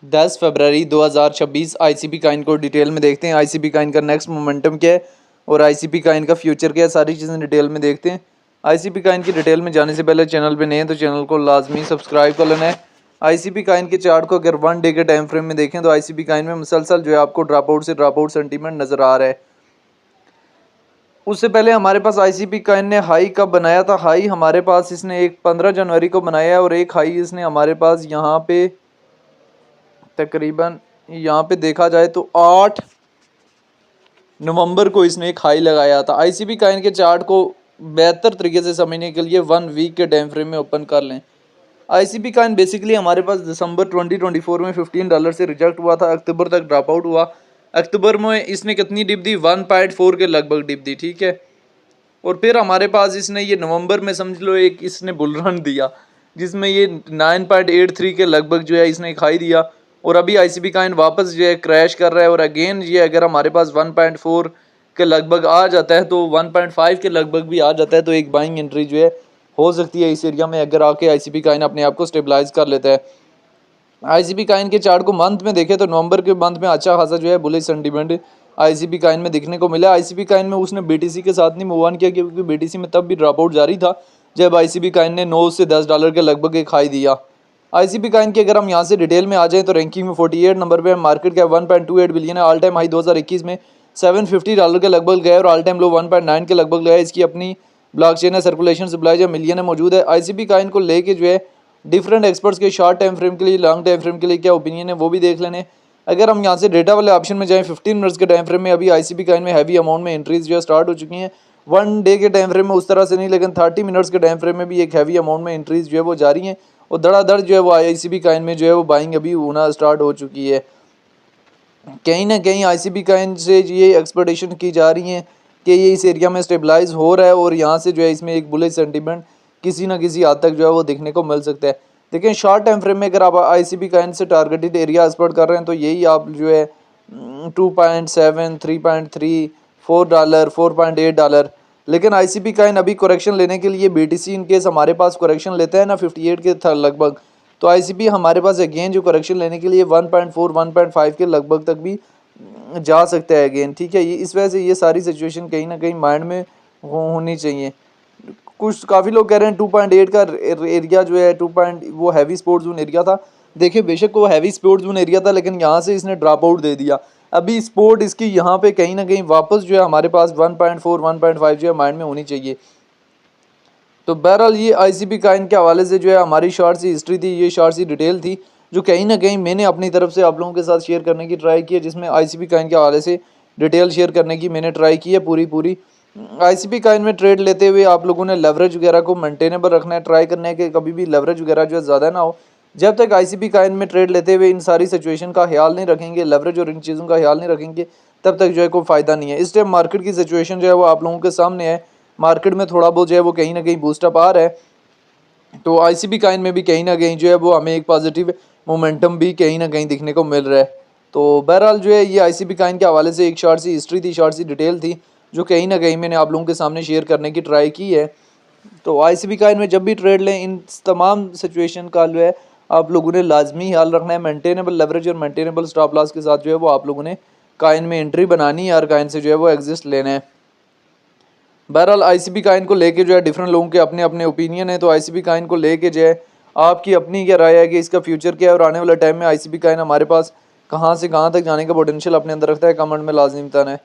10 फरवरी 2026 ICP Kine को detail में देखते हैं। आईसीपी काइन का नेक्स्ट मोमेंटम क्या है और आईसीपी काइन का फ्यूचर क्या है, सारी चीज़ें डिटेल में देखते हैं। आईसीपी काइन की डिटेल में जाने से पहले चैनल पे नए हैं तो चैनल को लाजमी सब्सक्राइब कर लेना है। आईसीपी काइन के चार्ट को अगर 1 डे के टाइम फ्रेम में देखें तो आईसीपी काइन में मुसलसल जो है आपको ड्रॉप आउट सेंटीमेंट नज़र आ रहा है। उससे पहले हमारे पास आईसीपी काइन ने हाई कब बनाया था, हाई हमारे पास इसने एक 15 जनवरी को बनाया है और एक हाई इसने हमारे पास यहाँ पे तकरीबन यहाँ पे देखा जाए तो 8 नवंबर को इसने एक हाई लगाया था। आईसीपी काइन के चार्ट को बेहतर तरीके से समझने के लिए 1 वीक के टाइम फ्रेम में ओपन कर लें। आईसीपी काइन बेसिकली हमारे पास दिसंबर 2024 में $15 से रिजेक्ट हुआ था, अक्टूबर तक ड्रॉप आउट हुआ। अक्टूबर में इसने कितनी डिप दी, 1.4 के लगभग डिप दी, ठीक है। और फिर हमारे पास इसने ये नवंबर में समझ लो एक इसने बुल रन दिया जिसमें ये 9.83 के लगभग जो है इसने एक हाई दिया और अभी आईसीपी काइन वापस जो है क्रैश कर रहा है। और अगेन ये अगर हमारे पास 1.4 के लगभग आ जाता है तो 1.5 के लगभग भी आ जाता है तो एक बाइंग एंट्री जो है हो सकती है इस एरिया में, अगर आके आईसीपी काइन अपने आप को स्टेबलाइज कर लेता है। आईसीपी काइन के चार्ट को मंथ में देखें तो नवंबर के मंथ में अच्छा खासा जो है बुलिश सेंटीमेंट आईसीपी काइन में दिखने को मिला। आईसीपी काइन में उसने बीटीसी के साथ नहीं मूव ऑन किया क्योंकि बीटीसी में तब भी ड्रॉप आउट जारी था जब आईसीपी काइन ने 9 से $10 के लगभग एक हाई दिया। आईसीपी काइन की अगर हम यहाँ से डिटेल में आ जाएं तो रैंकिंग में 48 नंबर पे, मार्केट कैप 1.28 बिलियन है। ऑल टाइम हाई 2021 में $750 के लगभग गया और ऑल टाइम लो 1.9 के लगभग गया। इसकी अपनी ब्लॉकचेन है, सर्कुलेशन सप्लाई जो मिलियन में मौजूद है। आईसीपी काइन को लेके जो है डिफरेंट एक्सपर्ट्स के शॉर्ट टाइम फ्रेम के लिए, लॉन्ग टाइम फ्रेम के लिए क्या ओपिनियन है वो भी देख लेने। अगर हम यहाँ से डेटा वाले ऑप्शन में जाएं 15 मिनट्स के टाइम फ्रेम में अभी आईसीपी काइन में हैवी अमाउंट में एंट्रीज जो है स्टार्ट हो चुकी हैं। 1 डे के टाइम फ्रेम में उस तरह से नहीं, लेकिन 30 मिनट्स के टाइम फ्रेम में भी एक हैवी अमाउंट में एंट्रीज जो है वो जारी हैं और धड़ाधड़ जो है वो आईसीपी काइन में जो है वो बाइंग अभी होना स्टार्ट हो चुकी है। कहीं ना कहीं आईसीपी काइन से ये एक्सपेक्टेशन की जा रही है कि ये इस एरिया में स्टेबलाइज हो रहा है और यहाँ से जो है इसमें एक बुलिश सेंटीमेंट किसी ना किसी हद तक जो है वो देखने को मिल सकता है। लेकिन शॉर्ट टाइम फ्रेम में अगर आप आईसीपी काइन से टारगेटेड एरिया एक्सपेक्ट कर रहे हैं तो यही आप जो है 2.7, 3.3, $4, $4.8। लेकिन आईसीपी काइन अभी करेक्शन लेने के लिए बीटीसी इन केस हमारे पास करेक्शन लेता है ना 58 के था लगभग, तो आईसीपी हमारे पास अगेन जो करेक्शन लेने के लिए 1.4, 1.5 के लगभग तक भी जा सकता है अगेन, ठीक है। ये इस वजह से ये सारी सिचुएशन कहीं ना कहीं माइंड में होनी चाहिए। कुछ काफ़ी लोग कह रहे हैं 2.8 का एरिया जो है वो हैवी स्पोर्ट जोन एरिया था। देखिए बेशक वो हैवी स्पोर्ट जोन एरिया था लेकिन यहाँ से इसने ड्रॉप आउट दे दिया। अभी स्पोर्ट इसकी यहाँ पे कहीं ना कहीं वापस जो है हमारे पास 1.4, 1.5 जो है माइंड में होनी चाहिए। तो बहरहाल ये आईसीपी काइन के हवाले से जो है हमारी शॉर्ट सी हिस्ट्री थी, ये शॉर्ट सी डिटेल थी जो कहीं ना कहीं मैंने अपनी तरफ से आप लोगों के साथ शेयर करने की ट्राई की है, जिसमें आईसीपी काइन के हवाले से डिटेल शेयर करने की मैंने ट्राई की है पूरी। आईसीपी काइन में ट्रेड लेते हुए आप लोगों ने लेवरेज वगैरह को मेंटेनेबल रखना है, ट्राई करना है कि कभी भी लेवरेज वगैरह जो है ज़्यादा ना हो। जब तक आईसीपी काइन में ट्रेड लेते हुए इन सारी सिचुएशन का ख्याल नहीं रखेंगे, लेवरेज और इन चीज़ों का ख्याल नहीं रखेंगे, तब तक जो है कोई फ़ायदा नहीं है। इस टाइम मार्केट की सिचुएशन जो है वो आप लोगों के सामने है। मार्केट में थोड़ा बहुत जो है वो कहीं ना कहीं बूस्टअप आ रहा है, तो आईसीपी काइन में भी कहीं ना कहीं जो है वो हमें एक पॉजिटिव मोमेंटम भी कहीं ना कहीं दिखने को मिल रहा है। तो बहरहाल जो है ये आईसीपी काइन के हवाले से एक शॉर्ट सी हिस्ट्री थी, शॉर्ट सी डिटेल थी जो कहीं ना कहीं मैंने आप लोगों के सामने शेयर करने की ट्राई की है। तो आईसीपी काइन में जब भी ट्रेड लें इन तमाम सिचुएशन का जो है आप लोगों ने लाजमी ख्याल रखना है। मेंटेनेबल लेवरेज और मेंटेनेबल स्टॉप लॉस के साथ जो है वो आप लोगों ने काइन में एंट्री बनानी है और काइन से जो है वो एग्जिस्ट लेना है। बहरहाल आईसीपी काइन को लेके जो है डिफरेंट लोगों के अपने अपने ओपिनियन है, तो आईसीपी काइन को लेके जो है आपकी अपनी क्या राय है कि इसका फ्यूचर क्या है और आने वाले टाइम में आईसीपी काइन हमारे पास कहाँ से कहाँ तक जाने का पोटेंशियल अपने अंदर रखता है, कमेंट में लाजमी बताना है।